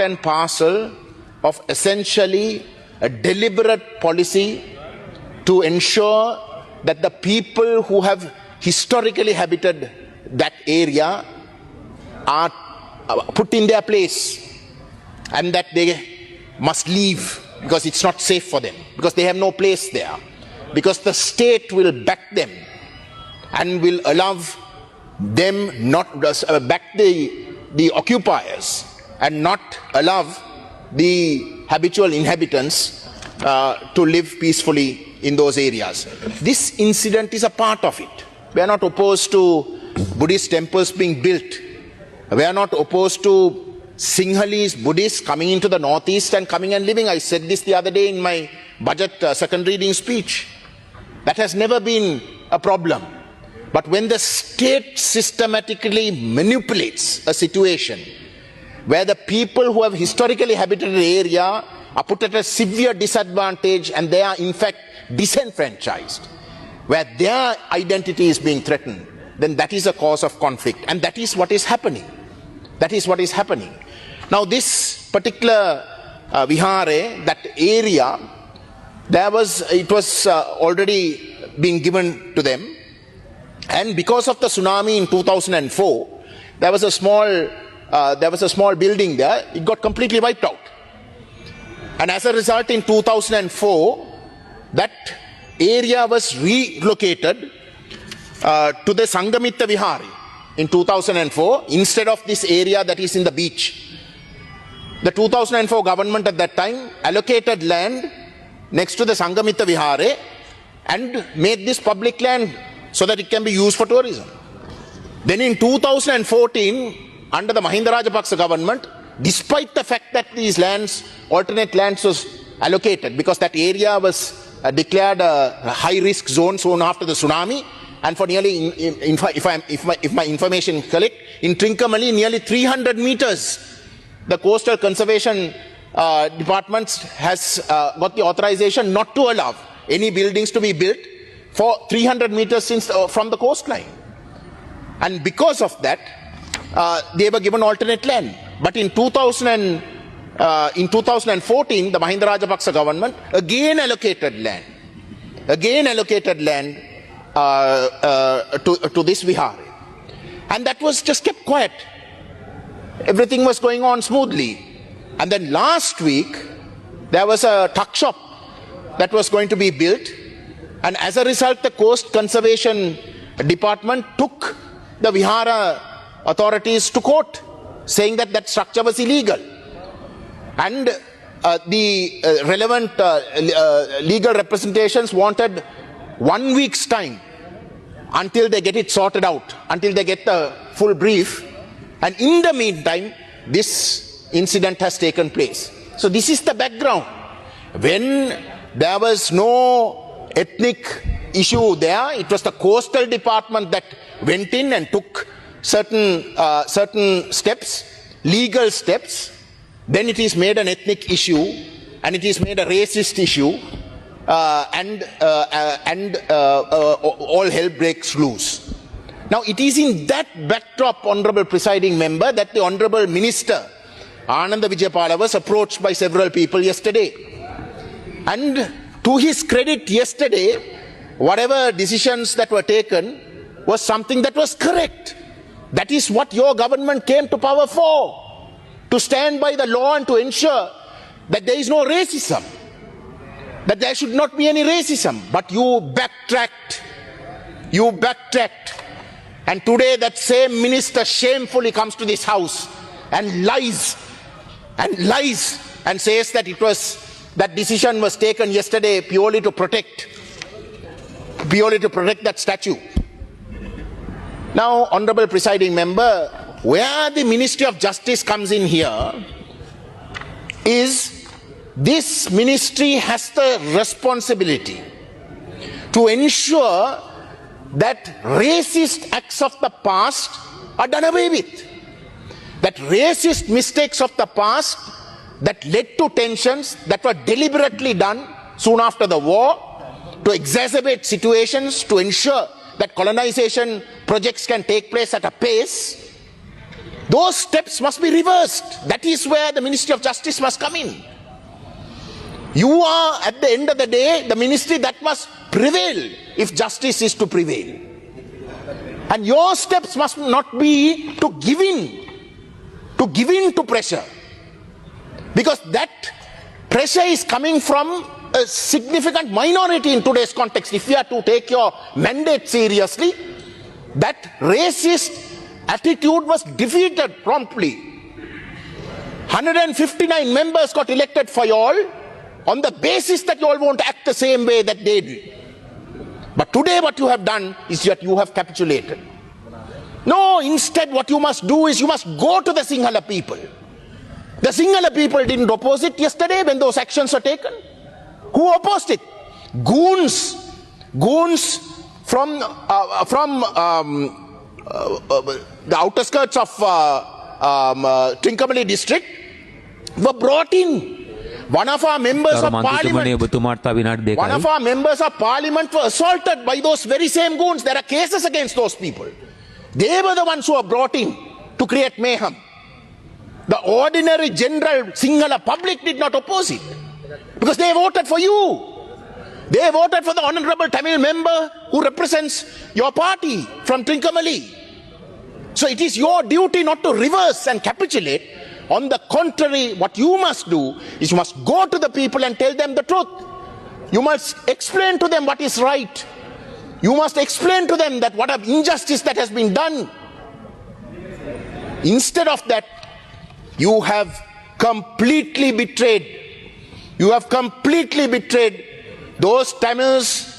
and parcel of essentially a deliberate policy to ensure that the people who have historically habited that area are put in their place, and that they must leave because it's not safe for them, because they have no place there, because the state will back them and will allow them not back the occupiers and not allow the habitual inhabitants to live peacefully in those areas. This incident is a part of it. We are not opposed to Buddhist temples being built. We are not opposed to Sinhalese Buddhists coming into the northeast and coming and living. I said this the other day in my budget second reading speech. That has never been a problem. But when the state systematically manipulates a situation where the people who have historically habited the area are put at a severe disadvantage and they are in fact disenfranchised, where their identity is being threatened, then that is a cause of conflict. And that is what is happening. That is what is happening. Now this particular vihare, that area, it was already being given to them. And because of the tsunami in 2004, there was a small building there. It got completely wiped out. And as a result, in 2004, that area was relocated to the Sangamitta Vihari in 2004 instead of this area that is in the beach. The 2004 government at that time allocated land next to the Sangamitta Vihare and made this public land so that it can be used for tourism. Then in 2014, under the Mahinda Rajapaksa government, despite the fact that these lands, alternate lands was allocated because that area was declared a high-risk zone soon after the tsunami, and for nearly, if my information is correct, in Trincomalee, nearly 300 meters, the Coastal Conservation Department has got the authorization not to allow any buildings to be built for 300 meters from the coastline. And because of that, they were given alternate land. But in 2014, the Mahinda Rajapaksa government again allocated land to this vihare. And that was just kept quiet. Everything was going on smoothly. And then last week, there was a tuck shop that was going to be built. And as a result, the Coast Conservation Department took the vihara authorities to court, saying that that structure was illegal. And the relevant legal representations wanted 1 week's time until they get it sorted out, until they get the full brief. And in the meantime, this incident has taken place. So this is the background. When there was no ethnic issue there, it was the Coastal Department that went in and took certain steps, legal steps. Then it is made an ethnic issue, and it is made a racist issue, and all hell breaks loose. Now it is in that backdrop, Honourable Presiding Member, that the Honourable Minister Ananda Vijayapala was approached by several people yesterday. And to his credit, yesterday, whatever decisions that were taken was something that was correct. That is what your government came to power for, to stand by the law and to ensure that there is no racism, that there should not be any racism. But you backtracked. And today that same minister shamefully comes to this house and lies and says that that decision was taken yesterday purely to protect that statue. Now, Honourable Presiding Member, where the Ministry of Justice comes in here is this ministry has the responsibility to ensure that racist acts of the past are done away with. That racist mistakes of the past that led to tensions that were deliberately done soon after the war to exacerbate situations, to ensure that colonization projects can take place at a pace, Those steps must be reversed. That is where the Ministry of Justice must come in. You are, at the end of the day, the ministry that must prevail if justice is to prevail. And your steps must not be to give in to pressure. Because that pressure is coming from a significant minority in today's context. If you are to take your mandate seriously, that racist attitude was defeated promptly. 159 members got elected for you all on the basis that you all won't act the same way that they did. But today what you have done is that you have capitulated. No, instead what you must do is you must go to the Sinhala people. The Sinhala people didn't oppose it yesterday when those actions were taken. Who opposed it? Goons from the outer skirts of Trincomalee district were brought in. One of our members of parliament were assaulted by those very same goons. There are cases against those people. They were the ones who were brought in to create mayhem. The ordinary general Sinhala public did not oppose it because they voted for you. They voted for the honorable Tamil member who represents your party from Trincomalee. So it is your duty not to reverse and capitulate. On the contrary, what you must do is you must go to the people and tell them the truth. You must explain to them what is right. You must explain to them that what an injustice that has been done. Instead of that, you have completely betrayed. You have completely betrayed those Tamils